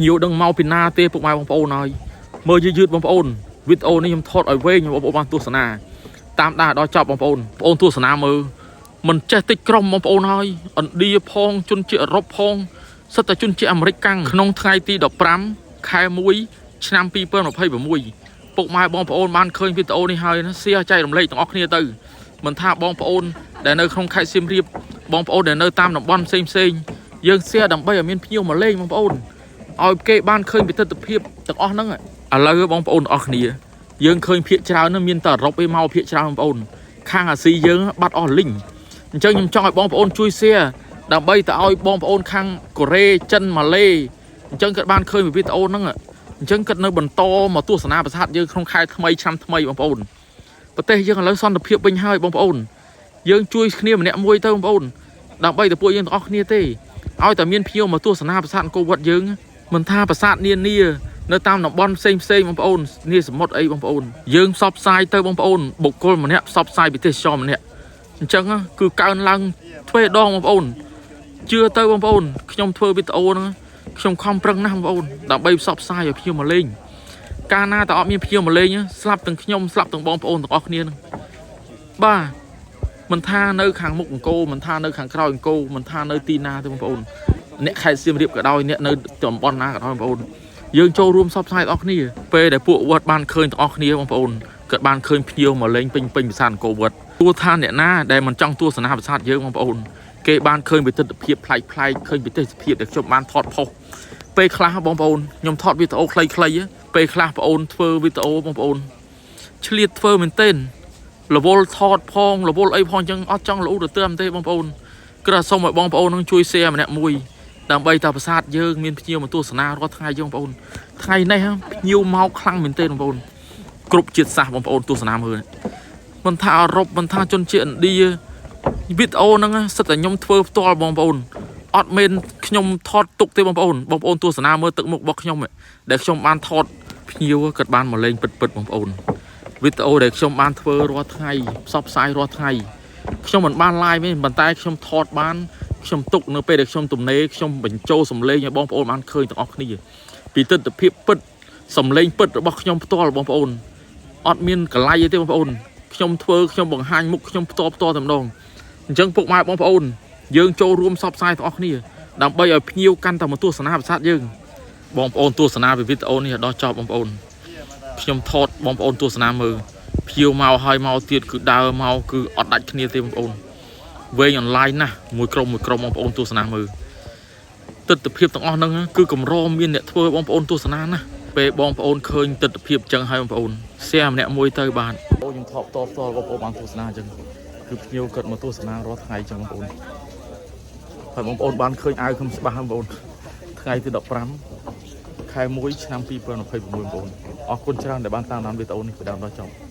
nhiều đằng mau pin na tê phục mai bóng ôn này mơ dư bóng ôn video này em thọt ở về nhưng bóng ôn tu sana tam đà đo chọc bóng ôn tu sana mơ mình che tích crom bóng ôn này đi phong chun chợ rop phong sắp tới chun chợ American nông thay ti đập pram khai muối năm pi pơ nó hay bởi muối phục mai bóng ôn ban khơi video này hơi nó xe chạy đồng lấy tổng óc kia từ mình tha bóng ôn để nơi không khai xiêm riệp bóng ôn để nơi tam đồng bom xem dương xe đầm bay ở miền phiêu mà lên bóng ôn ao kê ban khơi bị tật phiệp tật óc nấng à lời bóng ôn óc nìa dương khơi phiệt trào nó miền tờ rọc mau phiệt trào bóng ôn khang à xì dương bắt óc linh chơi nhầm cho bóng ôn chui xe đầm bay tờ ao bóng ôn khang Korea chân mà lê chân cất ban khơi bị biết ôn nấng chân cất nơi bẩn to mà tua sана bát sát dương không khai thay trăm thay bóng ôn bát tê dương lấy son tập phiệp bình hơi bóng ôn dương chui kia mà nẹt môi tơ bóng ôn đầm bay tờ bôi dương óc nia tê aoแต่ miên phiêu mà tua sanaประสานโกวัดយើងมันท่าประสานเนี่ยនៅតាមតំបន់ផ្សេងបងប្អូននេះសមុទ្រអីបងប្អូនយើងផ្សព្វផ្សាយទៅបងប្អូនបុគ្គលម្នាក់ផ្សព្វផ្សាយពីទេសចរម្នាក់អញ្ចឹងគឺកើនឡើងទ្វេដងបងប្អូនជឿទៅបងប្អូនខ្ញុំធ្វើវីដេអូហ្នឹងខ្ញុំខំប្រឹងណាស់បងប្អូនដើម្បីផ្សព្វផ្សាយឲ្យភ្ញៀវមកលេងកាលណាតើអត់មានភ្ញៀវមកលេងស្លាប់ទាំងខ្ញុំស្លាប់ទាំងបងប្អូនទាំងអស់គ្នាហ្នឹងបាទមិនថានៅខាងមុខអង្គរមិនថានៅខាងក្រោយអង្គរមិនថានៅទីណាទេបងប្អូនអ្នកខេត្តសៀមរាបក៏ដោយអ្នកនៅតំបន់ណាក៏ដោយបងប្អូនយើងចូលរួមសពផ្សាយទាំងអស់គ្នាពេលដែលពួកវត្តបានឃើញទាំងអស់គ្នាបងប្អូនគាត់បានឃើញភ្ញៀវមកលេងពេញប្រាសាទអង្គរវត្តទោះថាអ្នកណាដែលមិនចង់ទស្សនាប្រាសាទយើងបងប្អូនគេបានឃើញពីទិដ្ឋភាពប្លែកឃើញពីទេសភាពដែលខ្ញុំបានថតផុសពេលខ្លះបងប្អូនខ្ញុំថតវីដេអូខ្លីៗពេលខ្លះបងប្អូនធ្វើវីដេអូបងប្អូនឆ្លៀតធ្វើមែនទែនរវល់ថតផងរវល់អីផងអញ្ចឹងអត់ចង់លូទៅទេបងប្អូនគឺថាសូមឲ្យបងប្អូននឹងជួយ share ម្នាក់មួយដើម្បីតាប្រាសាទយើងមានភ្ញៀវមកទស្សនារាល់ថ្ងៃយើងបងប្អូនថ្ងៃនេះភ្ញៀវមកខ្លាំងមែនទេបងប្អូនគ្រប់ជាតិសាសន៍បងប្អូនទស្សនាមើលមិនថាអឺរ៉ុបមិនថាជនជាតិឥណ្ឌាវីដេអូហ្នឹងសិតតែខ្ញុំធ្វើផ្ទាល់បងប្អូនអត់មែនខ្ញុំថតទុកទេបងប្អូនទស្សនាមើលទឹកមុខរបស់ខ្ញុំដែលខ្ញុំបានថតភ្ញៀវគាត់បានមកលេងពិតបងប្អូនវីដេអូដែលខ្ញុំបានធ្វើរាល់ថ្ងៃផ្សព្វផ្សាយរាល់ថ្ងៃខ្ញុំមិនបាន live ទេប៉ុន្តែខ្ញុំថតបានខ្ញុំទុកនៅពេលដែលខ្ញុំទំនេរខ្ញុំបញ្ចូលសំឡេងឲ្យបងប្អូនបានឃើញទាំងអស់គ្នាពីទិដ្ឋភាពពិតសំឡេងពិតរបស់ខ្ញុំផ្ទាល់បងប្អូនអត់មានកន្លែងទេបងប្អូនខ្ញុំធ្វើខ្ញុំបង្ហាញមុខខ្ញុំផ្ទាល់តែម្ដងអញ្ចឹងពុកម៉ែបងប្អូនយើងចូលរួមផ្សព្វផ្សាយទាំងអស់គ្នាដើម្បីឲ្យភ្ញៀវកាន់តែមកទស្សនាប្រាសាទយើងបងប្អូនទស្សនាវីដេអូនេះដល់ចប់បងប្អូនខ្ញុំថតបងប្អូនទស្សនាមើលភ្ញៀវមកហើយមកទៀតគឺដើរមកគឺអត់ដាច់គ្នាទេបងប្អូនវែងអនឡាញណាស់មួយក្រុមបងប្អូនទស្សនាមើលទិដ្ឋភាពទាំងអស់ហ្នឹងគឺកម្រមានអ្នកធ្វើបងប្អូនទស្សនាណាពេលបងប្អូនឃើញទិដ្ឋភាពអញ្ចឹងហើយបងប្អូន share ម្នាក់មួយទៅបាទខ្ញុំថតតផ្ទាល់បងប្អូនបានទស្សនាអញ្ចឹងគឺភ្ញៀវគាត់មកទស្សនារាល់ថ្ងៃអញ្ចឹងបងប្អូនហើយបងប្អូនបានឃើញអាវខ្ញុំច្បាស់បងប្អូនថ្ងៃទី15 ខែ 1 ឆ្នាំ 2026 បងប្អូនអរគុណច្រើនដែលបានតាមដានវីដេអូនេះពីដើមដល់ចប់